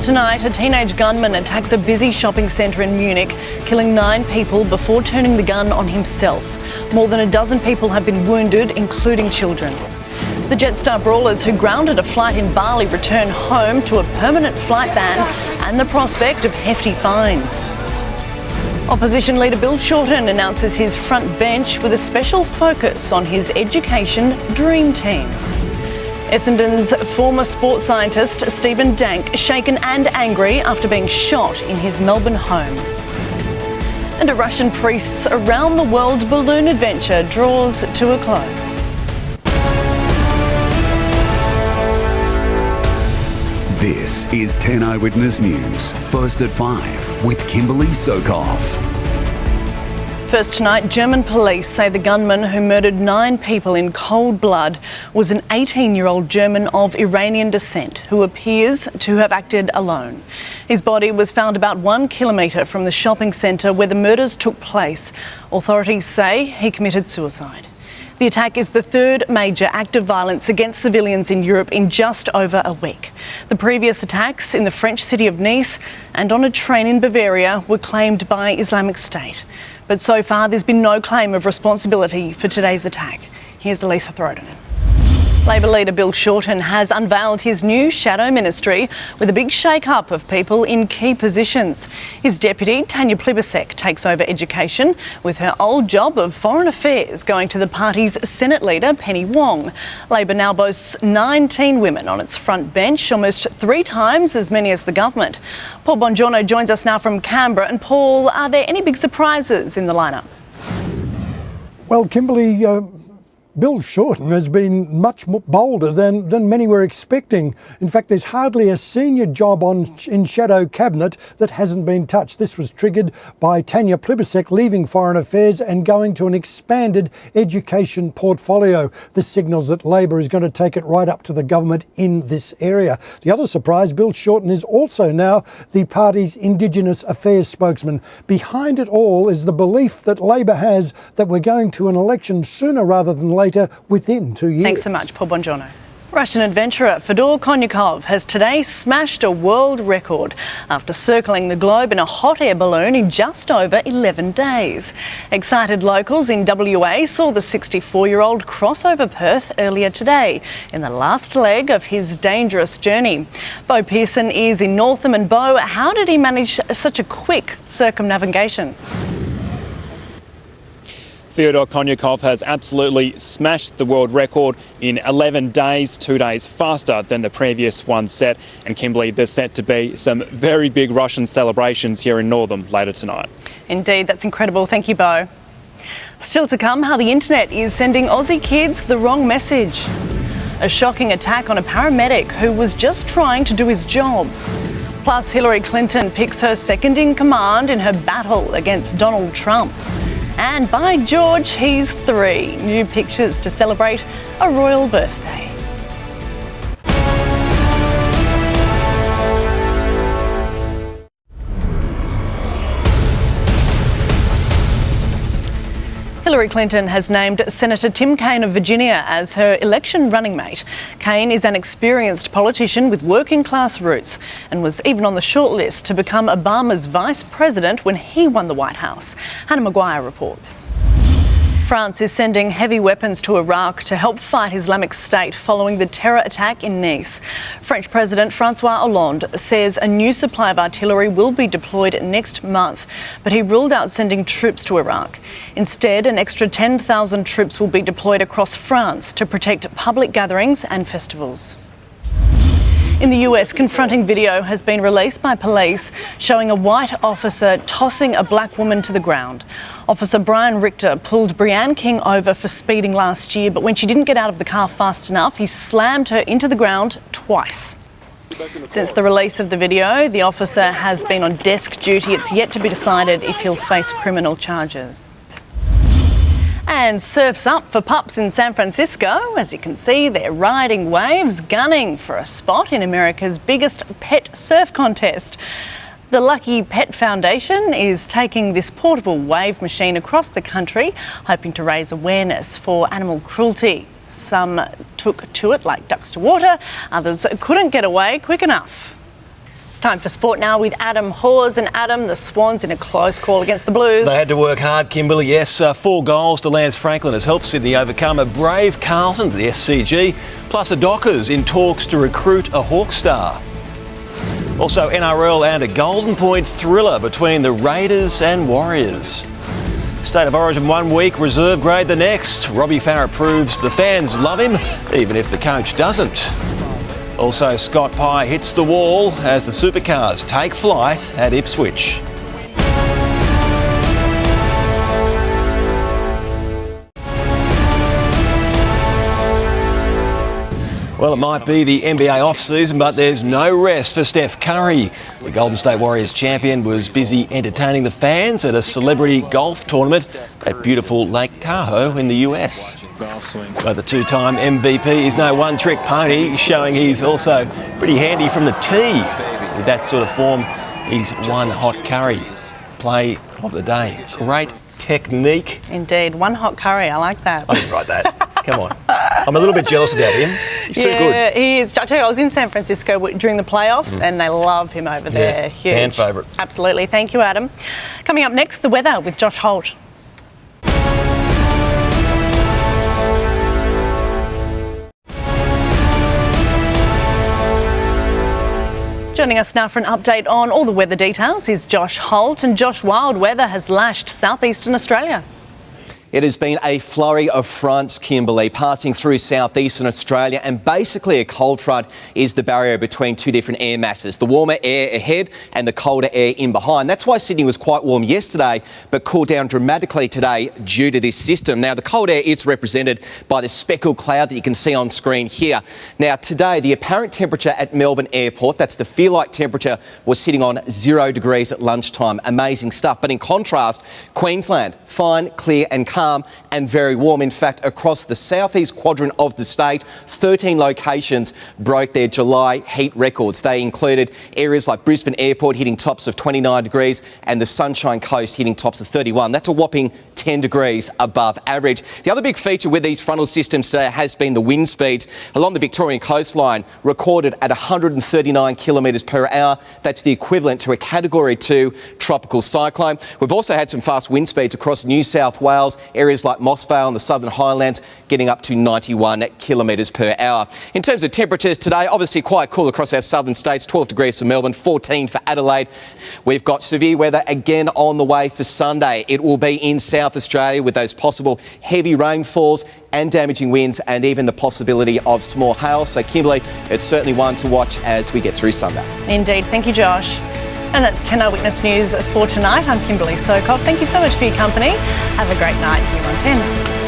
Tonight, a teenage gunman attacks a busy shopping centre in Munich, killing 9 people before turning the gun on himself. More than a dozen people have been wounded, including children. The Jetstar brawlers who grounded a flight in Bali return home to a permanent flight ban and the prospect of hefty fines. Opposition leader Bill Shorten announces his front bench with a special focus on his education dream team. Essendon's former sports scientist Stephen Dank shaken and angry after being shot in his Melbourne home. And a Russian priest's around-the-world balloon adventure draws to a close. This is 10 Eyewitness News, first at 5 with Kimberley Soekov. First tonight, German police say the gunman who murdered 9 people in cold blood was an 18-year-old German of Iranian descent who appears to have acted alone. His body was found about 1 kilometre from the shopping centre where the murders took place. Authorities say he committed suicide. The attack is the 3rd major act of violence against civilians in Europe in just over a week. The previous attacks in the French city of Nice and on a train in Bavaria were claimed by Islamic State. But so far there's been no claim of responsibility for today's attack. Here's Lisa Throden. Labor leader Bill Shorten has unveiled his new shadow ministry with a big shake-up of people in key positions. His deputy, Tanya Plibersek, takes over education, with her old job of foreign affairs going to the party's Senate leader, Penny Wong. Labor now boasts 19 women on its front bench, almost 3 times as many as the government. Paul Bongiorno joins us now from Canberra. And Paul, are there any big surprises in the lineup? Well, Kimberley, Bill Shorten has been much more bolder than many were expecting. In fact, there's hardly a senior job in shadow cabinet that hasn't been touched. This was triggered by Tanya Plibersek leaving Foreign Affairs and going to an expanded education portfolio. This signals that Labor is going to take it right up to the government in this area. The other surprise, Bill Shorten is also now the party's Indigenous Affairs spokesman. Behind it all is the belief that Labor has that we're going to an election sooner rather than later, within 2 years. Thanks so much, Paul Bongiorno. Russian adventurer Fedor Konyakov has today smashed a world record after circling the globe in a hot air balloon in just over 11 days. Excited locals in WA saw the 64-year-old cross over Perth earlier today in the last leg of his dangerous journey. Bo Pearson is in Northam. And Bo, how did he manage such a quick circumnavigation? Fyodor Konyakov has absolutely smashed the world record in 11 days, 2 days faster than the previous one set. And Kimberley, there's set to be some very big Russian celebrations here in Northam later tonight. Indeed, that's incredible. Thank you, Bo. Still to come, how the internet is sending Aussie kids the wrong message. A shocking attack on a paramedic who was just trying to do his job. Plus, Hillary Clinton picks her second in command in her battle against Donald Trump. And by George, he's 3. New pictures to celebrate a royal birthday. Hillary Clinton has named Senator Tim Kaine of Virginia as her election running mate. Kaine is an experienced politician with working-class roots and was even on the shortlist to become Obama's vice president when he won the White House. Hannah Maguire reports. France is sending heavy weapons to Iraq to help fight Islamic State following the terror attack in Nice. French President Francois Hollande says a new supply of artillery will be deployed next month, but he ruled out sending troops to Iraq. Instead, an extra 10,000 troops will be deployed across France to protect public gatherings and festivals. In the US, confronting video has been released by police showing a white officer tossing a black woman to the ground. Officer Brian Richter pulled Breanne King over for speeding last year, but when she didn't get out of the car fast enough, he slammed her into the ground twice. Since the release of the video, the officer has been on desk duty. It's yet to be decided if he'll face criminal charges. And surf's up for pups in San Francisco. As you can see, they're riding waves, gunning for a spot in America's biggest pet surf contest. The Lucky Pet Foundation is taking this portable wave machine across the country, hoping to raise awareness for animal cruelty. Some took to it like ducks to water, others couldn't get away quick enough. It's time for sport now with Adam Hawse. And Adam, the Swans in a close call against the Blues. They had to work hard, Kimberley. Yes, 4 goals to Lance Franklin has helped Sydney overcome a brave Carlton to the SCG, plus a Dockers in talks to recruit a Hawk star. Also NRL and a Golden Point thriller between the Raiders and Warriors. State of Origin 1 week, reserve grade the next. Robbie Farah proves the fans love him, even if the coach doesn't. Also, Scott Pye hits the wall as the Supercars take flight at Ipswich. Well, it might be the NBA off-season, but there's no rest for Steph Curry. The Golden State Warriors champion was busy entertaining the fans at a celebrity golf tournament at beautiful Lake Tahoe in the US. But the two-time MVP is no one-trick pony, showing he's also pretty handy from the tee. With that sort of form, he's one hot curry. Play of the day. Great technique. Indeed, one hot curry. I like that. I didn't write that. Come on. I'm a little bit jealous about him. He's too good. Yeah, he is. I tell you, I was in San Francisco during the playoffs and they love him over there. Yeah, Huge. fan favourite. Absolutely. Thank you, Adam. Coming up next, the weather with Josh Holt. Joining us now for an update on all the weather details is Josh Holt. And Josh, wild weather has lashed southeastern Australia. It has been a flurry of fronts, Kimberley, passing through southeastern Australia, and basically a cold front is the barrier between two different air masses, the warmer air ahead and the colder air in behind. That's why Sydney was quite warm yesterday but cooled down dramatically today due to this system. Now, the cold air is represented by the speckled cloud that you can see on screen here. Now, today, the apparent temperature at Melbourne Airport, that's the feel-like temperature, was sitting on 0 degrees at lunchtime. Amazing stuff. But in contrast, Queensland, fine, clear and calm and very warm. In fact, across the southeast quadrant of the state, 13 locations broke their July heat records. They included areas like Brisbane Airport hitting tops of 29 degrees and the Sunshine Coast hitting tops of 31. That's a whopping 10 degrees above average. The other big feature with these frontal systems today has been the wind speeds along the Victorian coastline, recorded at 139 kilometres per hour. That's the equivalent to a Category 2 tropical cyclone. We've also had some fast wind speeds across New South Wales, areas like Mossvale and the Southern Highlands getting up to 91 kilometres per hour. In terms of temperatures today, obviously quite cool across our southern states, 12 degrees for Melbourne, 14 for Adelaide. We've got severe weather again on the way for Sunday. It will be in South Australia with those possible heavy rainfalls and damaging winds and even the possibility of small hail. So Kimberley, it's certainly one to watch as we get through Sunday. Indeed. Thank you, Josh. And that's 10 Eyewitness News for tonight. I'm Kimberley Soekov. Thank you so much for your company. Have a great night here on 10.